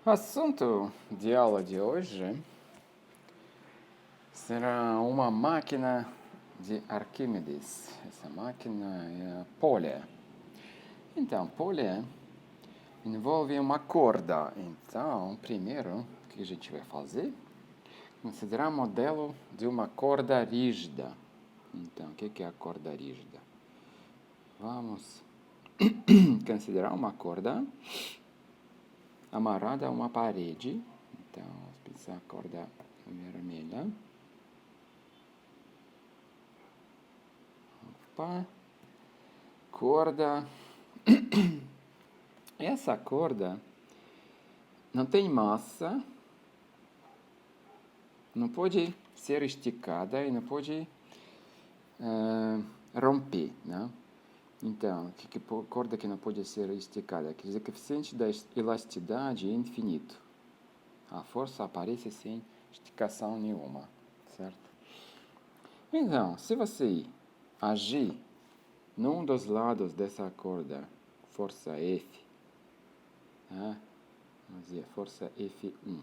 O assunto de aula de hoje será uma máquina de Arquímedes. Essa máquina é a polea. Então, polea envolve uma corda. Então, primeiro, o que a gente vai fazer? Considerar um modelo de uma corda rígida. Então, o que é a corda rígida? Vamos considerar uma corda amarrada a uma parede. Então, vamos pensar a corda vermelha. Opa. Corda. Essa corda não tem massa, não pode ser esticada e não pode romper, né? Então, corda que não pode ser esticada? Quer dizer que o coeficiente da elasticidade é infinito. A força aparece sem esticação nenhuma, certo? Então, se você agir num dos lados dessa corda, força F, né? Vamos dizer, força F1.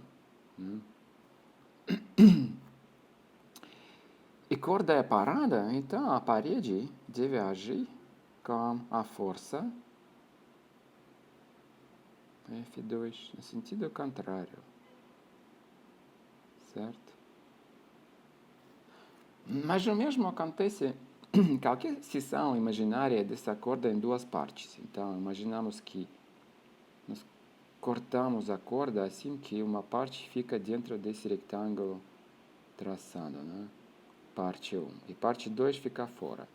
E corda é parada, então a parede deve agir com a força F2, no sentido contrário. Certo? Mas o mesmo acontece em qualquer seção imaginária dessa corda em duas partes. Então, imaginamos que nós cortamos a corda assim que uma parte fica dentro desse retângulo traçado, né? Parte 1. E parte 2 fica fora.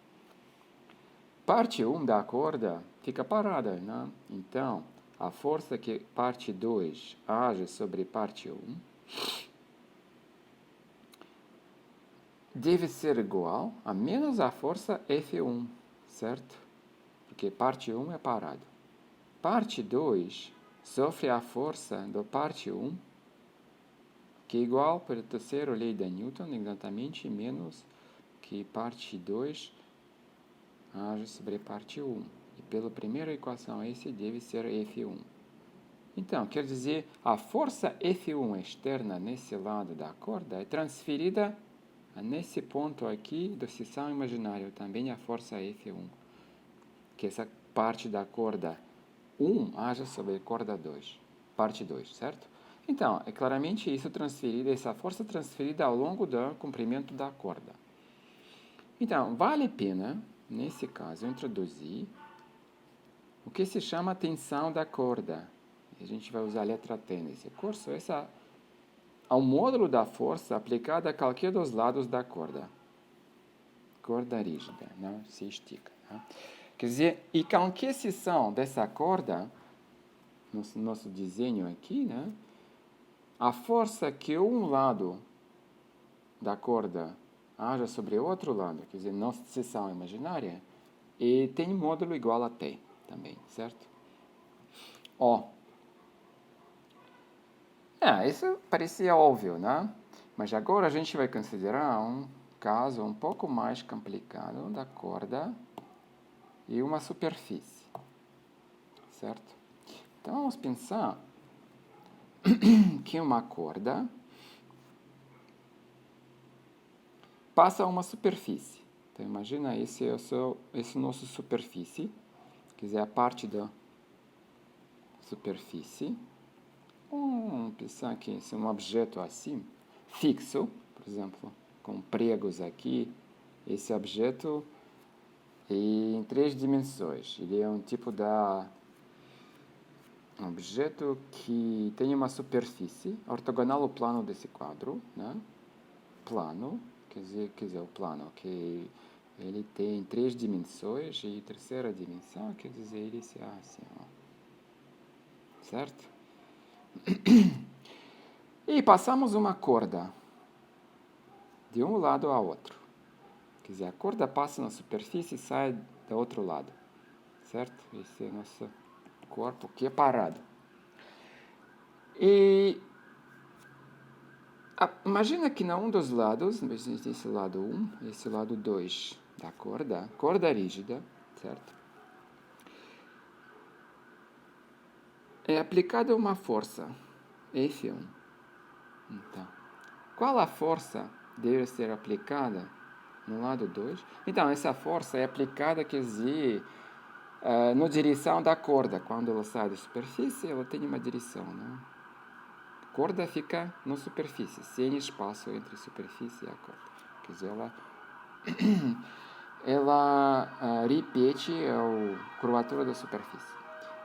Parte 1 da corda fica parada, né? Então, a força que parte 2 age sobre parte 1 deve ser igual a menos a força F1, certo? Porque parte 1 é parada. Parte 2 sofre a força da parte 1, que é igual para a terceira lei de Newton, exatamente menos que parte 2 age sobre parte 1. E pela primeira equação, esse deve ser F1. Então, quer dizer, a força F1 externa nesse lado da corda é transferida nesse ponto aqui da seção imaginária, também a força F1. Que essa parte da corda 1 age sobre a corda 2, parte 2, certo? Então, é claramente isso transferido, essa força transferida ao longo do comprimento da corda. Então, vale a pena, nesse caso, introduzir o que se chama tensão da corda. A gente vai usar a letra T nesse curso. Essa é um módulo da força aplicada a qualquer dos lados da corda. Corda rígida, não se estica. Né? Quer dizer, e com que seção dessa corda, no nosso desenho aqui, né? A força que um lado da corda haja sobre o outro lado, quer dizer, nossa seção imaginária, e tem módulo igual a T também, certo? Isso parecia óbvio, né? Mas agora a gente vai considerar um caso um pouco mais complicado da corda e uma superfície, certo? Então, vamos pensar que uma corda passa uma superfície. Então, imagina, esse é a nossa superfície, quer dizer, a parte da superfície. Vamos pensar que esse é um objeto assim, fixo, por exemplo, com pregos aqui. Esse objeto é em 3 dimensões. Ele é um tipo de objeto que tem uma superfície ortogonal ao plano desse quadro, né? Plano, quer dizer, o plano que ele tem 3 dimensões e terceira dimensão, quer dizer, ele se assim, ó. Certo? E passamos uma corda de um lado ao outro. Quer dizer, a corda passa na superfície e sai do outro lado. Certo? Esse é o nosso corpo que é parado. E imagina que num dos lados, esse lado 1, esse lado 2 da corda rígida, certo? É aplicada uma força F1. Então, qual a força deve ser aplicada no lado 2? Então, essa força é aplicada, quer dizer, na direção da corda. Quando ela sai da superfície, ela tem uma direção, né? A corda fica na superfície, sem espaço entre a superfície e a corda. Quer dizer, ela repete a curvatura da superfície.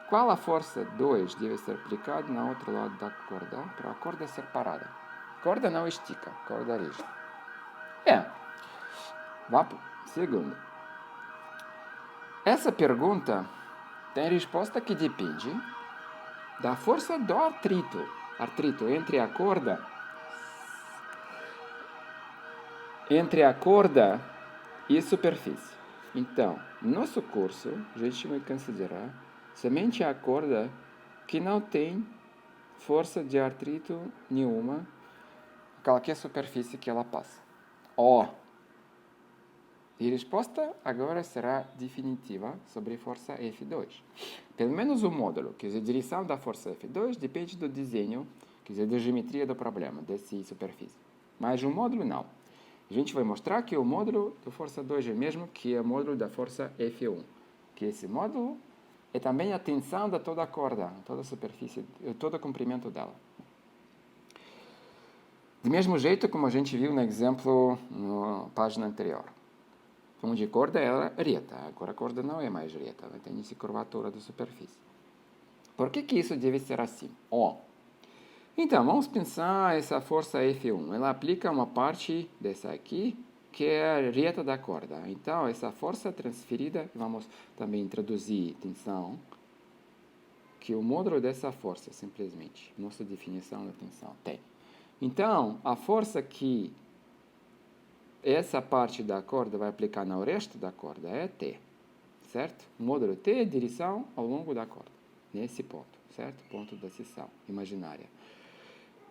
Qual a força 2 deve ser aplicada no outro lado da corda para a corda ser parada? A corda não estica, a corda rege. Segundo. Essa pergunta tem resposta que depende da força do atrito entre a corda e a superfície. Então, no nosso curso, a gente vai considerar somente a corda que não tem força de atrito nenhuma, qualquer superfície que ela passa. E a resposta agora será definitiva sobre a força F2. Pelo menos o módulo, quer dizer, a direção da força F2 depende do desenho, quer dizer, da geometria do problema, dessa superfície. Mas o módulo não. A gente vai mostrar que o módulo da força 2 é o mesmo que o módulo da força F1. Que esse módulo é também a tensão de toda a corda, toda a superfície, todo o comprimento dela. Do mesmo jeito como a gente viu no exemplo na página anterior. Onde a corda era reta, agora a corda não é mais reta, ela tem essa curvatura da superfície. Por que isso deve ser assim? Então, vamos pensar essa força F1. Ela aplica uma parte dessa aqui, que é a reta da corda. Então, essa força transferida, vamos também traduzir tensão, que é o módulo dessa força, simplesmente. Nossa definição da tensão, T. Então, a força que essa parte da corda vai aplicar no resto da corda é T, certo? O módulo T é a direção ao longo da corda, nesse ponto, certo? Ponto da seção imaginária.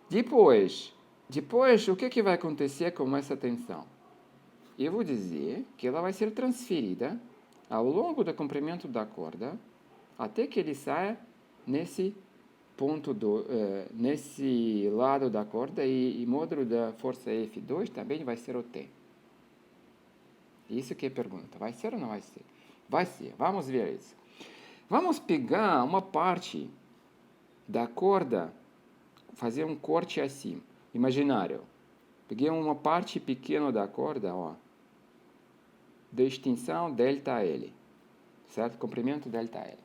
Depois, o que vai acontecer com essa tensão? Eu vou dizer que ela vai ser transferida ao longo do comprimento da corda até que ele saia nesse ponto nesse lado da corda e o módulo da força F2 também vai ser o T. Isso que é a pergunta. Vai ser ou não vai ser? Vai ser. Vamos ver isso. Vamos pegar uma parte da corda, fazer um corte assim, imaginário. Peguei uma parte pequena da corda, da extensão ΔL, certo? Comprimento ΔL.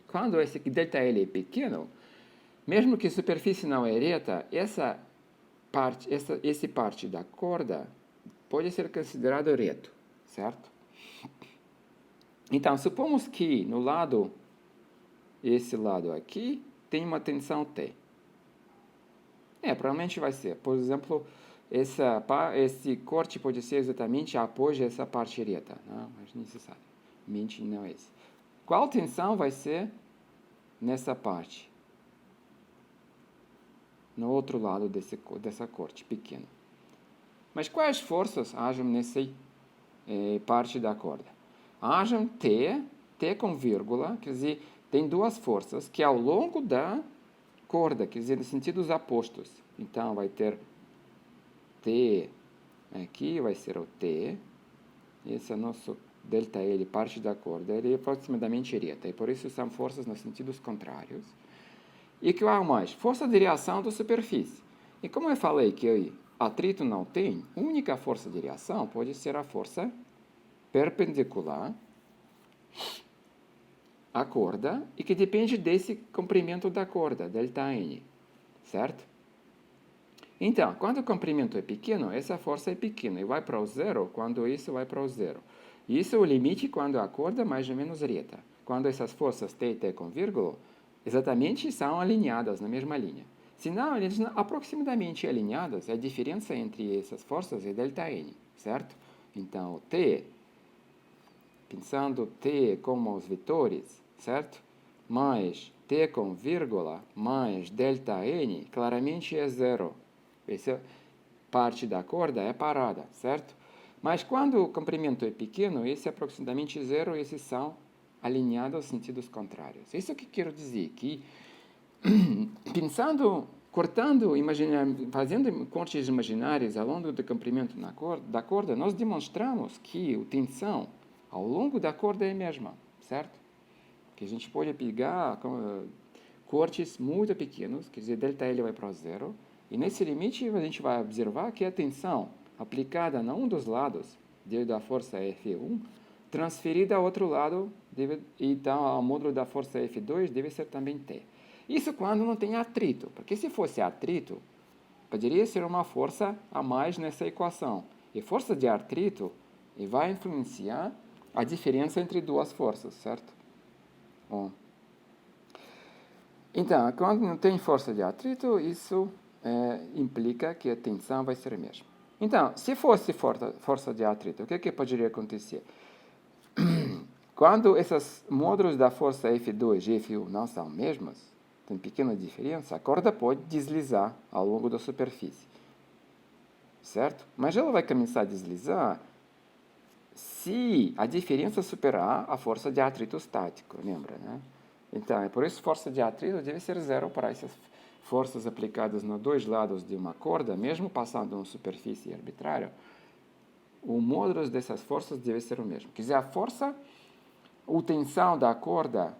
Quando esse ΔL é pequeno, mesmo que a superfície não é reta, essa parte da corda pode ser considerado reto, certo? Então, supomos que no lado, esse lado aqui, tem uma tensão T. Provavelmente vai ser, por exemplo, esse corte pode ser exatamente após essa parte reta, não, mas necessariamente não é esse. Qual tensão vai ser nessa parte? No outro lado dessa corte pequena. Mas quais forças agem nessa parte da corda? Agem T com vírgula, quer dizer, tem duas forças que ao longo da corda, quer dizer, em sentidos opostos. Então, vai ter T aqui, vai ser o T. Esse é o nosso ΔL, parte da corda. Ele é aproximadamente reta, e por isso são forças nos sentidos contrários. E que há mais? Força de reação da superfície. E como eu falei que atrito não tem, a única força de reação pode ser a força perpendicular à corda e que depende desse comprimento da corda, ΔN, certo? Então, quando o comprimento é pequeno, essa força é pequena e vai para o zero quando isso vai para o zero. Isso é o limite quando a corda é mais ou menos reta. Quando essas forças T e T com vírgula, exatamente são alinhadas na mesma linha. Se não, eles aproximadamente alinhadas, a diferença entre essas forças é ΔN, certo? Então, o T, pensando T como os vetores, certo? Mais T com vírgula, mais ΔN, claramente é zero. Essa parte da corda é parada, certo? Mas quando o comprimento é pequeno, esse é aproximadamente zero, esses são alinhados aos sentidos contrários. Isso que quero dizer, que pensando fazendo cortes imaginários ao longo do comprimento da corda, nós demonstramos que a tensão ao longo da corda é a mesma, certo? Que a gente pode pegar cortes muito pequenos, quer dizer, ΔL vai para zero, e nesse limite a gente vai observar que a tensão aplicada a um dos lados, devido à força F1, transferida ao outro lado, então ao módulo da força F2 deve ser também T. Isso quando não tem atrito, porque se fosse atrito, poderia ser uma força a mais nessa equação. E força de atrito vai influenciar a diferença entre duas forças, certo? Bom. Então, quando não tem força de atrito, isso implica que a tensão vai ser a mesma. Então, se fosse força de atrito, o que poderia acontecer? Quando esses módulos da força F2 e F1 não são mesmos, tem pequena diferença, a corda pode deslizar ao longo da superfície. Certo? Mas ela vai começar a deslizar se a diferença superar a força de atrito estático, lembra, né? Então, é por isso que a força de atrito deve ser zero para essas forças aplicadas nos dois lados de uma corda, mesmo passando uma superfície arbitrária, o módulo dessas forças deve ser o mesmo. Quer dizer, a força, a tensão da corda,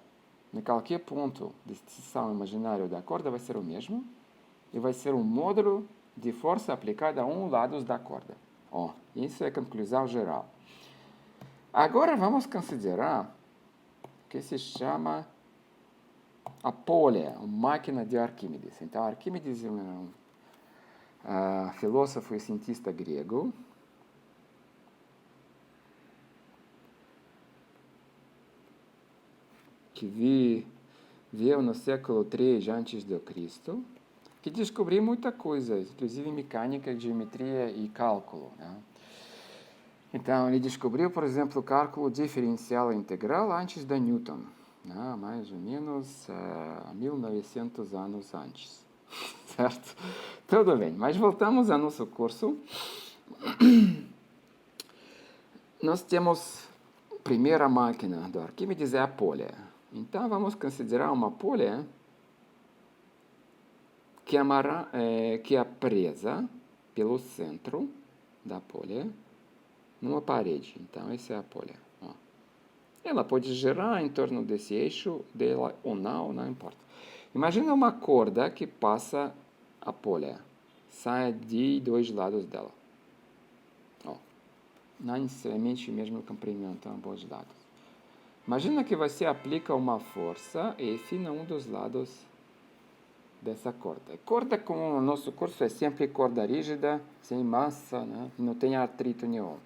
em qualquer ponto de tensão imaginário da corda, vai ser o mesmo, e vai ser um módulo de força aplicada a um lado da corda. Isso é a conclusão geral. Agora vamos considerar o que se chama a polea, a máquina de Arquímedes. Então, Arquímedes é um filósofo e cientista grego que viveu no século III a.C., que descobriu muita coisa, inclusive mecânica, geometria e cálculo, né? Então, ele descobriu, por exemplo, o cálculo diferencial integral antes de Newton, né? Mais ou menos 1900 anos antes, certo? Tudo bem, mas voltamos ao nosso curso. Nós temos a primeira máquina do Arquímedes, é a polea. Então, vamos considerar uma polea que é presa pelo centro da polea numa parede. Então, essa é a polea. Ela pode girar em torno desse eixo dela ou não importa. Imagina uma corda que passa a polea. Sai de dois lados dela. Não necessariamente o mesmo comprimento a ambos lados. Imagina que você aplica uma força F em um dos lados dessa corda. Corda, como o nosso curso é sempre corda rígida, sem massa, né? Não tem atrito nenhum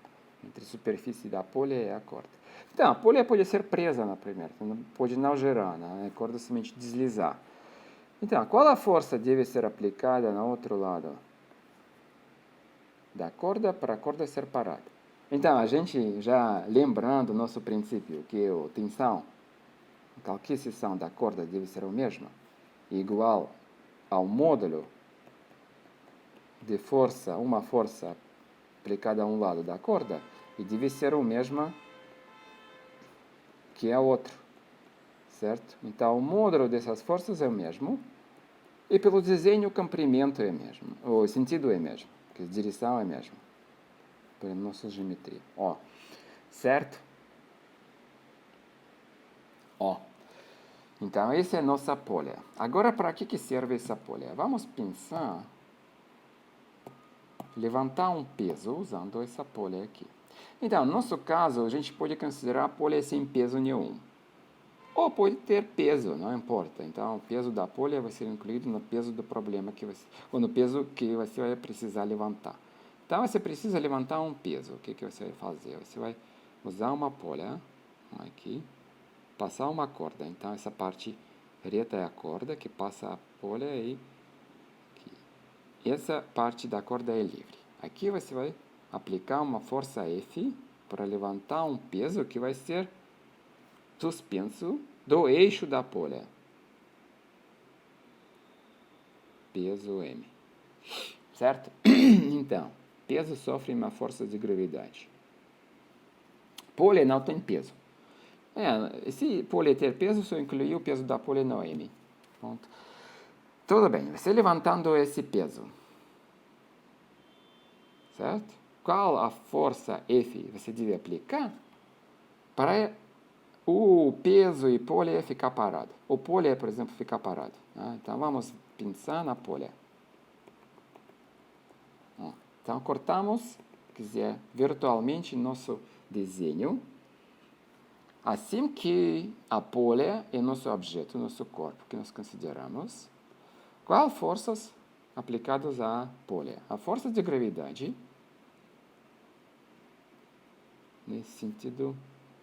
entre a superfície da polea e a corda. Então, a polea pode ser presa na primeira, pode não girar, né? A corda somente deslizar. Então, qual a força deve ser aplicada no outro lado da corda para a corda ser parada? Então, a gente já lembrando o nosso princípio, que a tensão, qualquer seção da corda deve ser a mesma, igual ao módulo de força, uma força aplicada a um lado da corda, e deve ser o mesmo que a outro, certo? Então, o módulo dessas forças é o mesmo, e pelo desenho o comprimento é o mesmo, o sentido é o mesmo, que a direção é a mesma, pela nossa geometria. Certo? Então, essa é a nossa polea. Agora, para que serve essa polea? Vamos pensar, levantar um peso usando essa polea aqui. Então, no nosso caso, a gente pode considerar a polea sem peso nenhum. Ou pode ter peso, não importa. Então, o peso da polea vai ser incluído no peso do problema ou no peso que você vai precisar levantar. Então, você precisa levantar um peso. O que você vai fazer? Você vai usar uma polea, aqui, passar uma corda. Então, essa parte reta é a corda que passa a polea e aqui. Essa parte da corda é livre. Aqui você vai aplicar uma força F para levantar um peso que vai ser suspenso do eixo da polea. Peso M. Certo? Então, peso sofre uma força de gravidade. Polea não tem peso. Se polea ter peso, só incluir o peso da polea no M. Ponto. Tudo bem, você levantando esse peso, certo? Qual a força F você deve aplicar para o peso e polea ficar parado? O polea, por exemplo, ficar parado. Né? Então, vamos pensar na polea. Então, cortamos, quer dizer, virtualmente nosso desenho. Assim que a polea é nosso objeto, nosso corpo, que nós consideramos, quais forças aplicadas à polea? A força de gravidade, nesse sentido,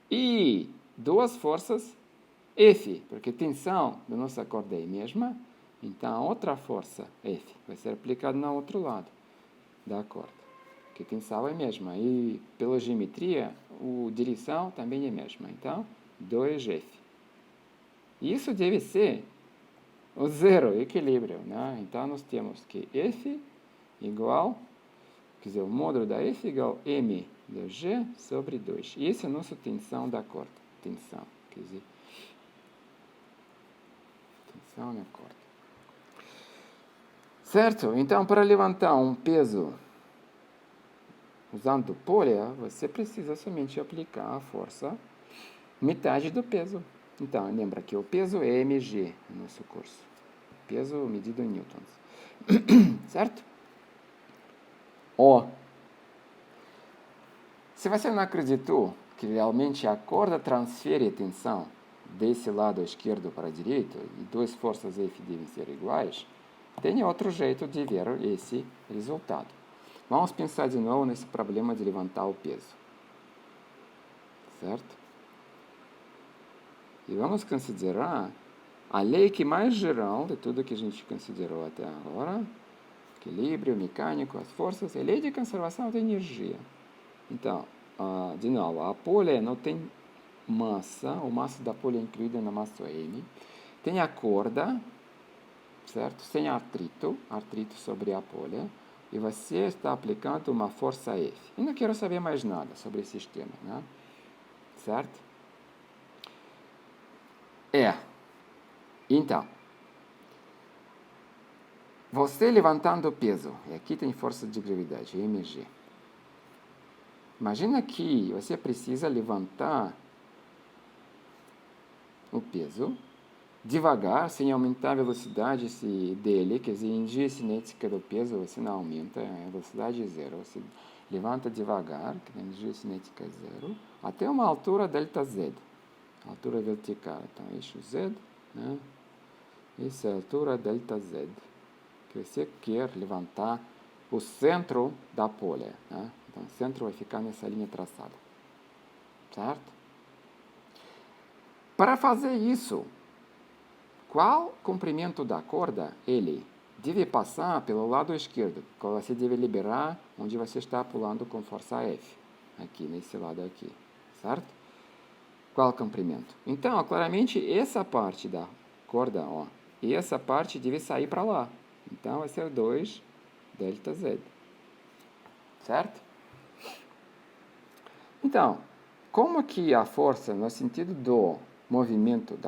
e duas forças F, porque a tensão da nossa corda é a mesma, então a outra força F vai ser aplicada no outro lado da corda, porque a tensão é a mesma, e pela geometria, a direção também é a mesma, então 2F. Isso deve ser o zero, equilíbrio, né? Então nós temos que F igual, quer dizer, o módulo da F igual M do G sobre 2. E essa é a nossa tensão da corda, tensão, quer dizer, tensão na corda. Certo? Então, para levantar um peso usando polea, você precisa somente aplicar a força metade do peso. Então, lembra que o peso é mg no nosso curso. Peso medido em newtons. Certo? Se você não acreditou que realmente a corda transfere a tensão desse lado esquerdo para o direito e duas forças F devem ser iguais, tem outro jeito de ver esse resultado. Vamos pensar de novo nesse problema de levantar o peso. Certo? E vamos considerar a lei que mais geral de tudo que a gente considerou até agora, equilíbrio mecânico, as forças, é a lei de conservação da energia. Então, de novo, a polea não tem massa, o massa da polea é incluída na massa M. Tem a corda, certo? Sem atrito sobre a polea. E você está aplicando uma força F. Eu não quero saber mais nada sobre esse sistema, né? Certo? Então, você levantando o peso, e aqui tem força de gravidade, mg. Imagina que você precisa levantar o peso devagar, sem aumentar a velocidade dele, quer dizer, a energia cinética do peso você não aumenta, a velocidade é zero. Você levanta devagar, que a energia cinética é zero, até uma altura ΔZ, altura vertical. Então, eixo Z, né? Essa é a altura ΔZ, que você quer levantar o centro da polea, né? Então, o centro vai ficar nessa linha traçada, certo? Para fazer isso, qual comprimento da corda ele deve passar pelo lado esquerdo, que você deve liberar onde você está pulando com força F, aqui, nesse lado aqui, certo? Qual comprimento? Então, claramente, essa parte da corda, e essa parte deve sair para lá. Então, vai ser 2 ΔZ, certo? Então, como que a força, no sentido do movimento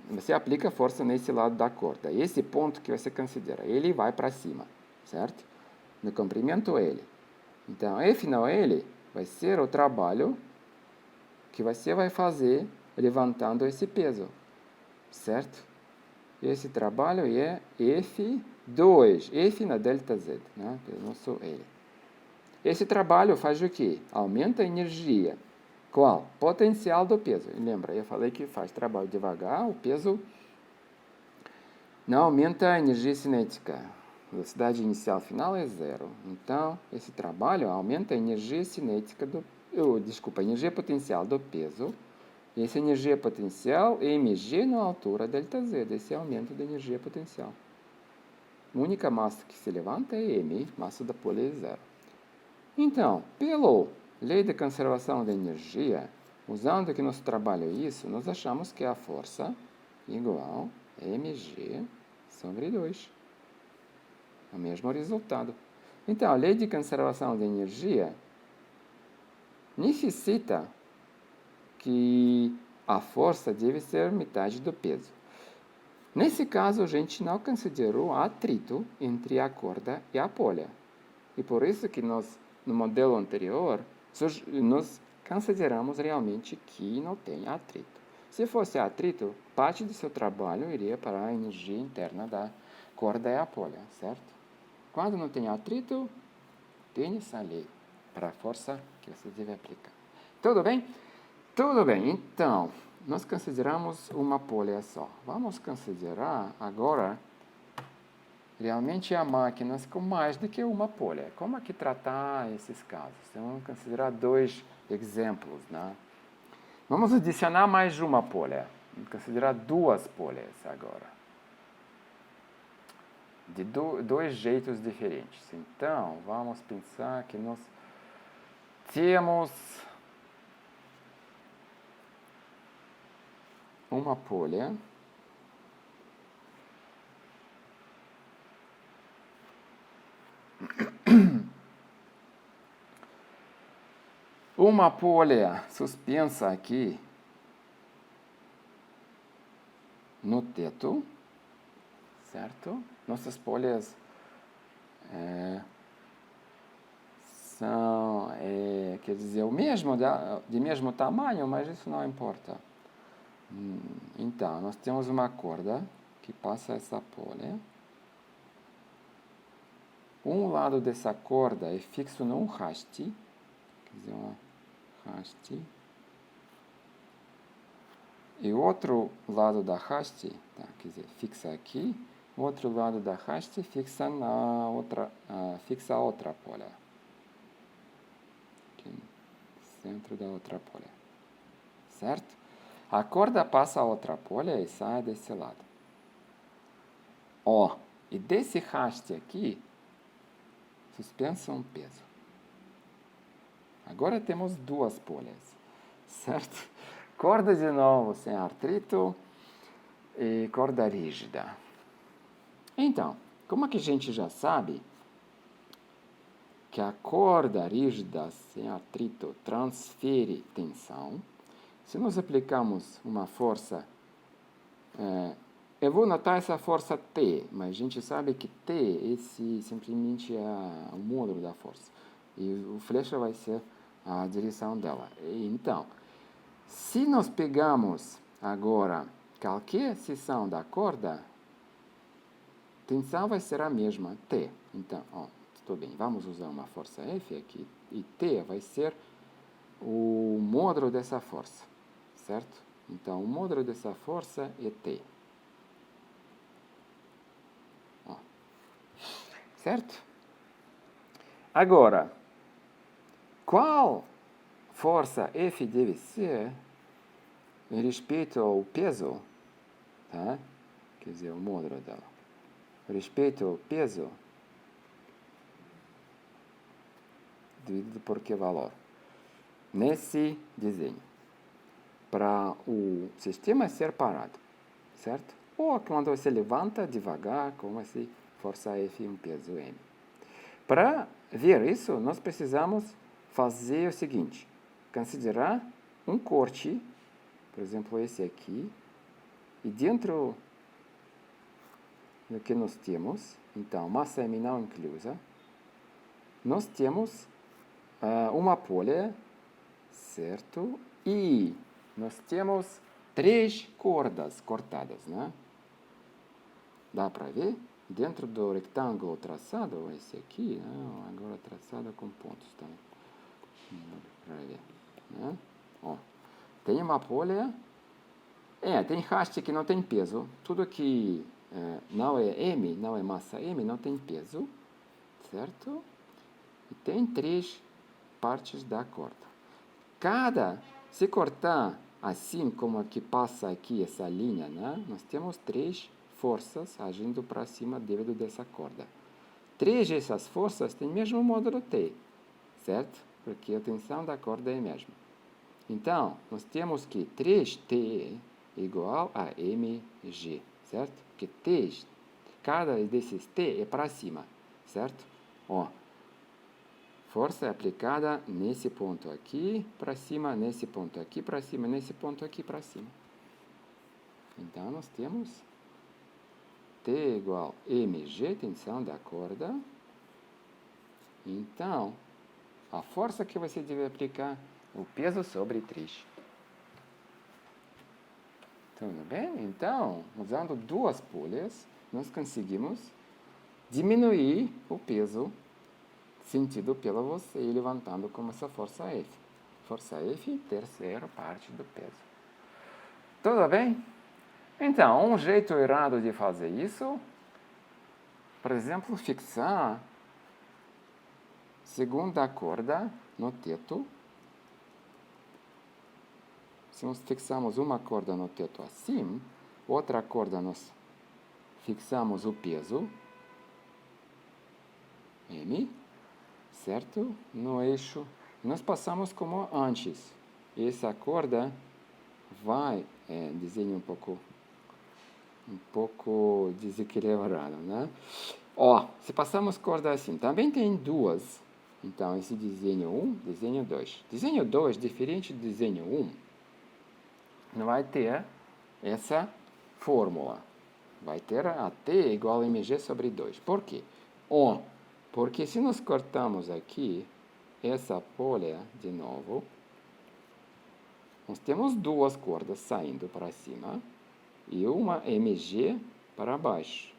você aplica força nesse lado da corda. Esse ponto que você considera, ele vai para cima, certo? No comprimento L. Então, F no L vai ser o trabalho que você vai fazer levantando esse peso, certo? Esse trabalho é F2, F na ΔZ, né? Pelo nosso L. Esse trabalho faz o quê? Aumenta a energia. Qual? Potencial do peso. Lembra, eu falei que faz trabalho devagar, o peso não aumenta a energia cinética. A velocidade inicial final é zero. Então, esse trabalho aumenta a energia cinética a energia potencial do peso. E essa energia potencial é mg na altura ΔZ, esse aumento da energia potencial. A única massa que se levanta é m, massa da polea é zero. Então, pela lei de conservação da energia, usando aqui nosso trabalho isso, nós achamos que a força igual a mg sobre 2. O mesmo resultado. Então, a lei de conservação da energia necessita que a força deve ser metade do peso. Nesse caso, a gente não considerou atrito entre a corda e a polea. E por isso que nós, no modelo anterior, nós consideramos realmente que não tem atrito. Se fosse atrito, parte do seu trabalho iria para a energia interna da corda e a polea, certo? Quando não tem atrito, tem essa lei para a força que você deve aplicar. Tudo bem? Tudo bem. Então, nós consideramos uma polea só. Vamos considerar agora realmente há máquinas com mais do que uma polea. Como é que tratar esses casos? Então, vamos considerar 2 exemplos, né? Vamos adicionar mais uma polea. Vamos considerar 2 poleas agora. De 2 jeitos diferentes. Então, vamos pensar que nós temos uma polea suspensa aqui no teto, certo? Nossas poleas são, quer dizer, o mesmo, de mesmo tamanho, mas isso não importa. Então, nós temos uma corda que passa essa polea. Um lado dessa corda é fixo num haste, quer dizer, uma haste. E o outro lado da haste, tá, quer dizer, fixa aqui. O outro lado da haste fixa na outra, fixa a outra polea. Aqui no centro da outra polea. Certo? A corda passa a outra polea e sai desse lado. Ó, e desse haste aqui, suspensa um peso. Agora temos 2 poleas, certo? Corda de novo sem atrito e corda rígida. Então, como é que a gente já sabe que a corda rígida sem atrito transfere tensão? Se nós aplicamos uma força, eu vou notar essa força T, mas a gente sabe que T esse simplesmente é o módulo da força. E o flecha vai ser a direção dela. Então, se nós pegamos agora qualquer seção da corda, a tensão vai ser a mesma, T. Então, tudo bem, vamos usar uma força F aqui, e T vai ser o módulo dessa força, certo? Então, o módulo dessa força é T. Certo? Agora, qual força F deve ser em respeito ao peso, tá? Quer dizer, o módulo dela. Respeito ao peso, dividido por que valor? Nesse desenho. Para o sistema ser parado, certo? Ou quando você levanta devagar, como assim, força F, um peso M. Para ver isso, nós precisamos fazer o seguinte, considerar um corte, por exemplo, esse aqui, e dentro do que nós temos, então, massa M não inclusa, nós temos uma polea, certo? E nós temos 3 cordas cortadas, né? Dá para ver? Dentro do retângulo traçado, esse aqui, agora traçado com pontos também. Para ver, né? Ó, tem uma polea, tem haste que não tem peso, tudo que não é M, não é massa M, não tem peso, certo? E tem 3 partes da corda. Se cortar assim como que passa aqui essa linha, né? Nós temos 3 forças agindo para cima devido dessa corda. 3 dessas forças têm o mesmo módulo T, certo? Porque a tensão da corda é a mesma. Então, nós temos que 3T é igual a mg, certo? Porque cada desses T é para cima, certo? Ó, força é aplicada nesse ponto aqui para cima, nesse ponto aqui para cima, nesse ponto aqui para cima. Então, nós temos T igual mg, tensão da corda, então, a força que você deve aplicar é o peso sobre 3. Tudo bem? Então, usando duas polhas, nós conseguimos diminuir o peso sentido pela você levantando com essa força F. Força F, terceira parte do peso. Tudo bem? Então, um jeito errado de fazer isso, por exemplo, fixar segunda corda no teto. Se nós fixamos uma corda no teto assim, outra corda nós fixamos o peso, M, certo? No eixo. Nós passamos como antes. Essa corda vai, desenho um pouco desequilibrado, né? Ó, se passamos corda assim, também tem duas. Então, esse desenho 1, desenho 2. Desenho 2, diferente do desenho 1, não vai ter essa fórmula. Vai ter a T igual a mg sobre 2. Por quê? Porque se nós cortamos aqui essa polha de novo, nós temos duas cordas saindo para cima e uma mg para baixo.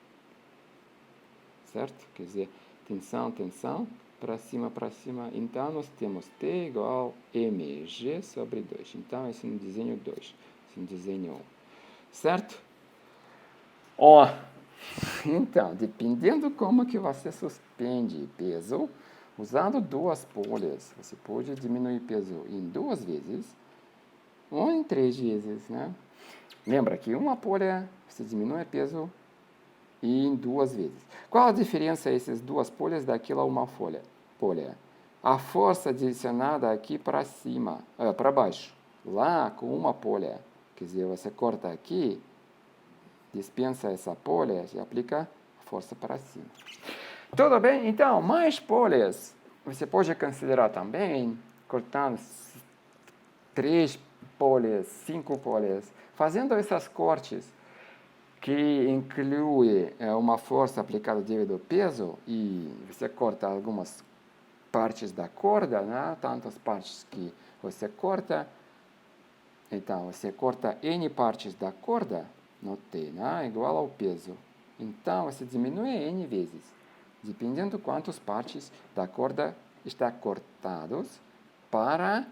Certo? Quer dizer, tensão, tensão, para cima, para cima. Então, nós temos T igual a mg sobre 2. Então, esse é no desenho 2. Esse é no desenho 1. Certo? Então, dependendo como que você suspende peso, usando duas polhas, você pode diminuir peso em 2 vezes ou em 3 vezes, né? Lembra que uma polha você diminui peso em 2 vezes. Qual a diferença essas duas polhas daquela uma polha? A força direcionada aqui para cima, para baixo. Lá com uma polha, quer dizer, você corta aqui, dispensa essa polha e aplica a força para cima. Tudo bem? Então, mais polhas. Você pode considerar também cortando 3 polhas, 5 polhas, fazendo esses cortes que inclui uma força aplicada devido ao peso e você corta algumas partes da corda, né? Tantas partes que você corta. Então, você corta N partes da corda no T, né? Igual ao peso. Então, você diminui N vezes, dependendo quantas partes da corda estão cortadas para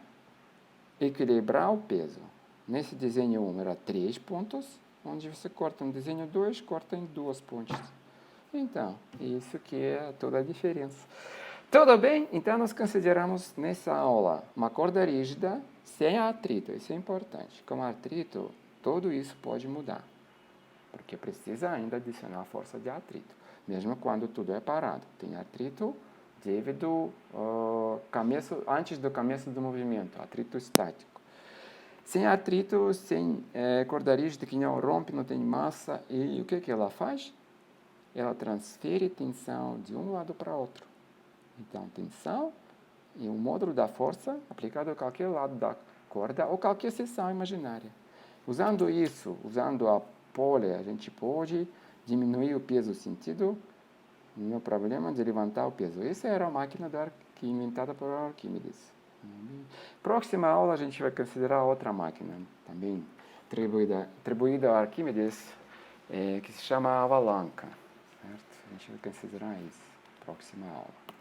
equilibrar o peso. Nesse desenho 1 era 3 pontos, onde você corta no desenho 2, corta em 2 pontos. Então, isso que é toda a diferença. Tudo bem? Então, nós consideramos nessa aula uma corda rígida sem atrito. Isso é importante. Com atrito, tudo isso pode mudar, porque precisa ainda adicionar a força de atrito, mesmo quando tudo é parado. Tem atrito devido antes do começo do movimento, atrito estático. Sem atrito, sem corda rígida que não rompe, não tem massa, e o que ela faz? Ela transfere tensão de um lado para outro. Então, tensão e o módulo da força aplicado a qualquer lado da corda ou qualquer seção imaginária. Usando isso, usando a polha, a gente pode diminuir o peso sentido no problema de levantar o peso. Essa era a máquina inventada por Arquímedes. Próxima aula a gente vai considerar outra máquina, também atribuída a Arquímedes, que se chama avalanca. Certo? A gente vai considerar isso. Próxima aula.